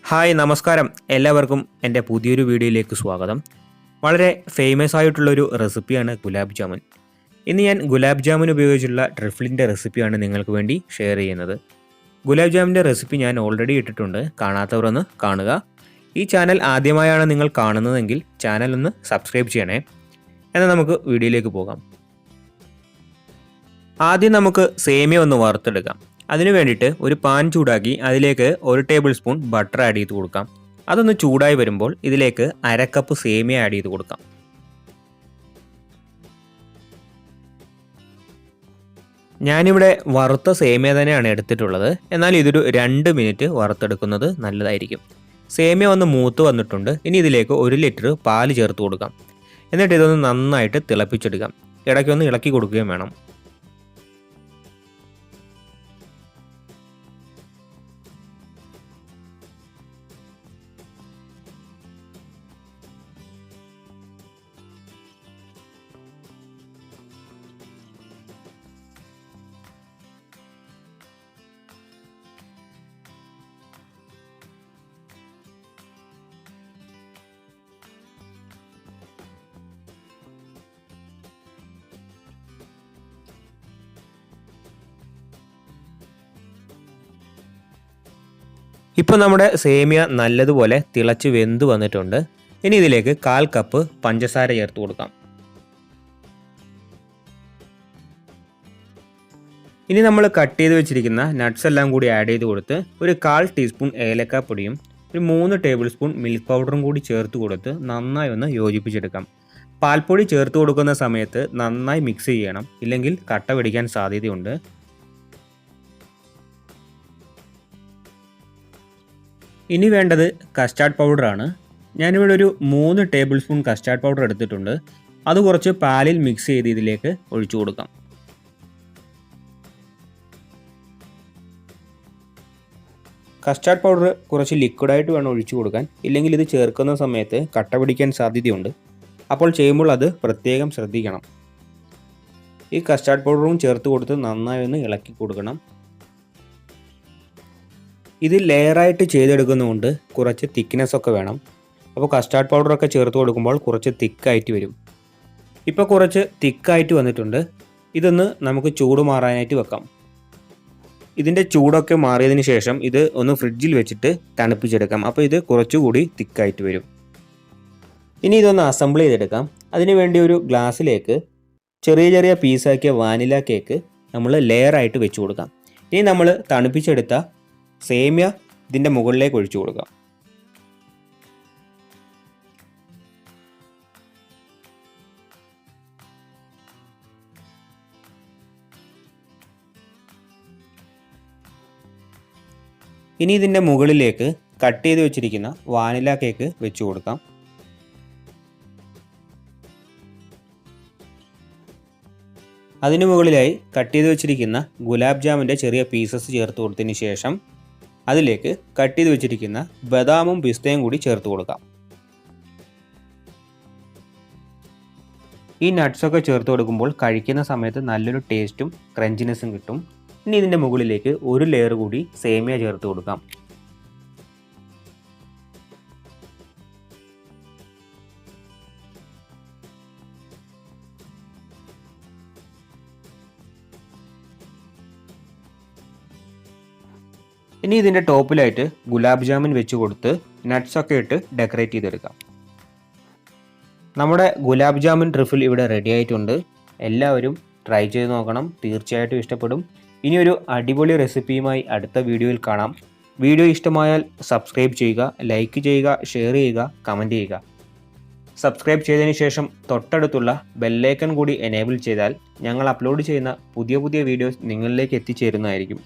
Hi നമസ്കാരം, എല്ലാവർക്കും എൻ്റെ പുതിയൊരു വീഡിയോയിലേക്ക് സ്വാഗതം. വളരെ ഫേമസ് ആയിട്ടുള്ളൊരു റെസിപ്പിയാണ് ഗുലാബ് ജാമുൻ. ഇന്ന് ഞാൻ ഗുലാബ് ജാമുൻ ഉപയോഗിച്ചുള്ള ട്രിഫിളിൻ്റെ റെസിപ്പിയാണ് നിങ്ങൾക്ക് വേണ്ടി ഷെയർ ചെയ്യുന്നത്. ഗുലാബ് ജാമുൻ്റെ റെസിപ്പി ഞാൻ ഓൾറെഡി ഇട്ടിട്ടുണ്ട്, കാണാത്തവരൊന്ന് കാണുക. ഈ ചാനൽ ആദ്യമായാണ് നിങ്ങൾ കാണുന്നതെങ്കിൽ ചാനൽ ഒന്ന് സബ്സ്ക്രൈബ് ചെയ്യണേ. എന്നാൽ നമുക്ക് വീഡിയോയിലേക്ക് പോകാം. ആദ്യം നമുക്ക് സേമിയ ഒന്ന് വറുത്തെടുക്കാം. അതിനു വേണ്ടിയിട്ട് ഒരു പാൻ ചൂടാക്കി അതിലേക്ക് 1 ടേബിൾ സ്പൂൺ ബട്ടർ ആഡ് ചെയ്ത് കൊടുക്കാം. അതൊന്ന് ചൂടായി വരുമ്പോൾ ഇതിലേക്ക് 1/2 കപ്പ് സേമിയ ആഡ് ചെയ്ത് കൊടുക്കാം. ഞാനിവിടെ വറുത്ത സേമിയ തന്നെയാണ് എടുത്തിട്ടുള്ളത്. എന്നാൽ ഇതൊരു 2 മിനിറ്റ് വറുത്തെടുക്കുന്നത് നല്ലതായിരിക്കും. സേമിയ ഒന്ന് മൂത്ത് വന്നിട്ടുണ്ട്. ഇനി ഇതിലേക്ക് 1 ലിറ്റർ പാല് ചേർത്ത് കൊടുക്കാം. എന്നിട്ട് ഇതൊന്ന് നന്നായിട്ട് തിളപ്പിച്ചെടുക്കാം. ഇടയ്ക്കൊന്ന് ഇളക്കി കൊടുക്കുകയും വേണം. ഇപ്പോൾ നമ്മുടെ സേമിയ നല്ലതുപോലെ തിളച്ച് വെന്ത് വന്നിട്ടുണ്ട്. ഇനി ഇതിലേക്ക് 1/4 കപ്പ് പഞ്ചസാര ചേർത്ത് കൊടുക്കാം. ഇനി നമ്മൾ കട്ട് ചെയ്ത് വെച്ചിരിക്കുന്ന നട്ട്സ് എല്ലാം കൂടി ആഡ് ചെയ്ത് കൊടുത്ത് ഒരു 1/4 ടീസ്പൂൺ ഏലക്കാപ്പൊടിയും ഒരു 3 ടേബിൾ സ്പൂൺ മിൽക്ക് പൗഡറും കൂടി ചേർത്ത് കൊടുത്ത് നന്നായി ഒന്ന് യോജിപ്പിച്ചെടുക്കാം. പാൽപ്പൊടി ചേർത്ത് കൊടുക്കുന്ന സമയത്ത് നന്നായി മിക്സ് ചെയ്യണം, ഇല്ലെങ്കിൽ കട്ട പിടിക്കാൻ സാധ്യതയുണ്ട്. ഇനി വേണ്ടത് കസ്റ്റാർഡ് പൗഡറാണ്. ഞാനിവിടെ ഒരു 3 ടേബിൾ സ്പൂൺ കസ്റ്റാർഡ് പൗഡർ എടുത്തിട്ടുണ്ട്. അത് കുറച്ച് പാലിൽ മിക്സ് ചെയ്ത് ഇതിലേക്ക് ഒഴിച്ചു കൊടുക്കാം. കസ്റ്റാർഡ് പൗഡർ കുറച്ച് ലിക്വിഡായിട്ട് വേണം ഒഴിച്ചു കൊടുക്കാൻ, ഇല്ലെങ്കിൽ ഇത് ചേർക്കുന്ന സമയത്ത് കട്ട പിടിക്കാൻ സാധ്യതയുണ്ട്. അപ്പോൾ ചെയ്യുമ്പോൾ അത് പ്രത്യേകം ശ്രദ്ധിക്കണം. ഈ കസ്റ്റാർഡ് പൗഡറും ചേർത്ത് കൊടുത്ത് നന്നായി ഒന്ന് ഇളക്കി കൊടുക്കണം. ഇത് ലെയറായിട്ട് ചെയ്തെടുക്കുന്നതുകൊണ്ട് കുറച്ച് തിക്നെസ് ഒക്കെ വേണം. അപ്പോൾ കസ്റ്റാർഡ് പൗഡറൊക്കെ ചേർത്ത് കൊടുക്കുമ്പോൾ കുറച്ച് തിക്കായിട്ട് വരും. ഇപ്പോൾ കുറച്ച് തിക്കായിട്ട് വന്നിട്ടുണ്ട്. ഇതൊന്ന് നമുക്ക് ചൂട് മാറാനായിട്ട് വെക്കാം. ഇതിൻ്റെ ചൂടൊക്കെ മാറിയതിന് ശേഷം ഇത് ഒന്ന് ഫ്രിഡ്ജിൽ വെച്ചിട്ട് തണുപ്പിച്ചെടുക്കാം. അപ്പോൾ ഇത് കുറച്ചുകൂടി തിക്കായിട്ട് വരും. ഇനി ഇതൊന്ന് അസംബിൾ ചെയ്തെടുക്കാം. അതിനുവേണ്ടി ഒരു ഗ്ലാസ്സിലേക്ക് ചെറിയ ചെറിയ പീസാക്കിയ വാനില കേക്ക് നമ്മൾ ലെയറായിട്ട് വെച്ച് കൊടുക്കാം. ഇനി നമ്മൾ തണുപ്പിച്ചെടുത്ത സേമിയ ഇതിൻ്റെ മുകളിലേക്ക് ഒഴിച്ചു കൊടുക്കാം. ഇനി ഇതിൻ്റെ മുകളിലേക്ക് കട്ട് ചെയ്ത് വെച്ചിരിക്കുന്ന വാനില കേക്ക് വെച്ച് കൊടുക്കാം. അതിനു മുകളിലായി കട്ട് ചെയ്ത് വെച്ചിരിക്കുന്ന ഗുലാബ് ജാമുൻ്റെ ചെറിയ പീസസ് ചേർത്ത് കൊടുത്തതിന് ശേഷം അതിലേക്ക് കട്ട് ചെയ്ത് വെച്ചിരിക്കുന്ന ബദാമും പിസ്തയും കൂടി ചേർത്ത് കൊടുക്കാം. ഈ നട്ട്സൊക്കെ ചേർത്ത് കൊടുക്കുമ്പോൾ കഴിക്കുന്ന സമയത്ത് നല്ലൊരു ടേസ്റ്റും ക്രഞ്ചിനെസ്സും കിട്ടും. ഇനി ഇതിൻ്റെ മുകളിലേക്ക് 1 ലെയർ കൂടി സേമിയ ചേർത്ത് കൊടുക്കാം. ഇനി ഇതിൻ്റെ ടോപ്പിലായിട്ട് ഗുലാബ് ജാമുൻ വെച്ച് കൊടുത്ത് നട്ട്സൊക്കെ ഇട്ട് ഡെക്കറേറ്റ് ചെയ്തെടുക്കാം. നമ്മുടെ ഗുലാബ് ജാമുൻ ട്രിഫിൾ ഇവിടെ റെഡി ആയിട്ടുണ്ട്. എല്ലാവരും ട്രൈ ചെയ്ത് നോക്കണം, തീർച്ചയായിട്ടും ഇഷ്ടപ്പെടും. ഇനിയൊരു അടിപൊളി റെസിപ്പിയുമായി അടുത്ത വീഡിയോയിൽ കാണാം. വീഡിയോ ഇഷ്ടമായാൽ സബ്സ്ക്രൈബ് ചെയ്യുക, ലൈക്ക് ചെയ്യുക, ഷെയർ ചെയ്യുക, കമൻറ്റ് ചെയ്യുക. സബ്സ്ക്രൈബ് ചെയ്തതിന് ശേഷം തൊട്ടടുത്തുള്ള ബെല്ലൈക്കൺ കൂടി എനേബിൾ ചെയ്താൽ ഞങ്ങൾ അപ്ലോഡ് ചെയ്യുന്ന പുതിയ വീഡിയോസ് നിങ്ങളിലേക്ക് എത്തിച്ചേരുന്നതായിരിക്കും.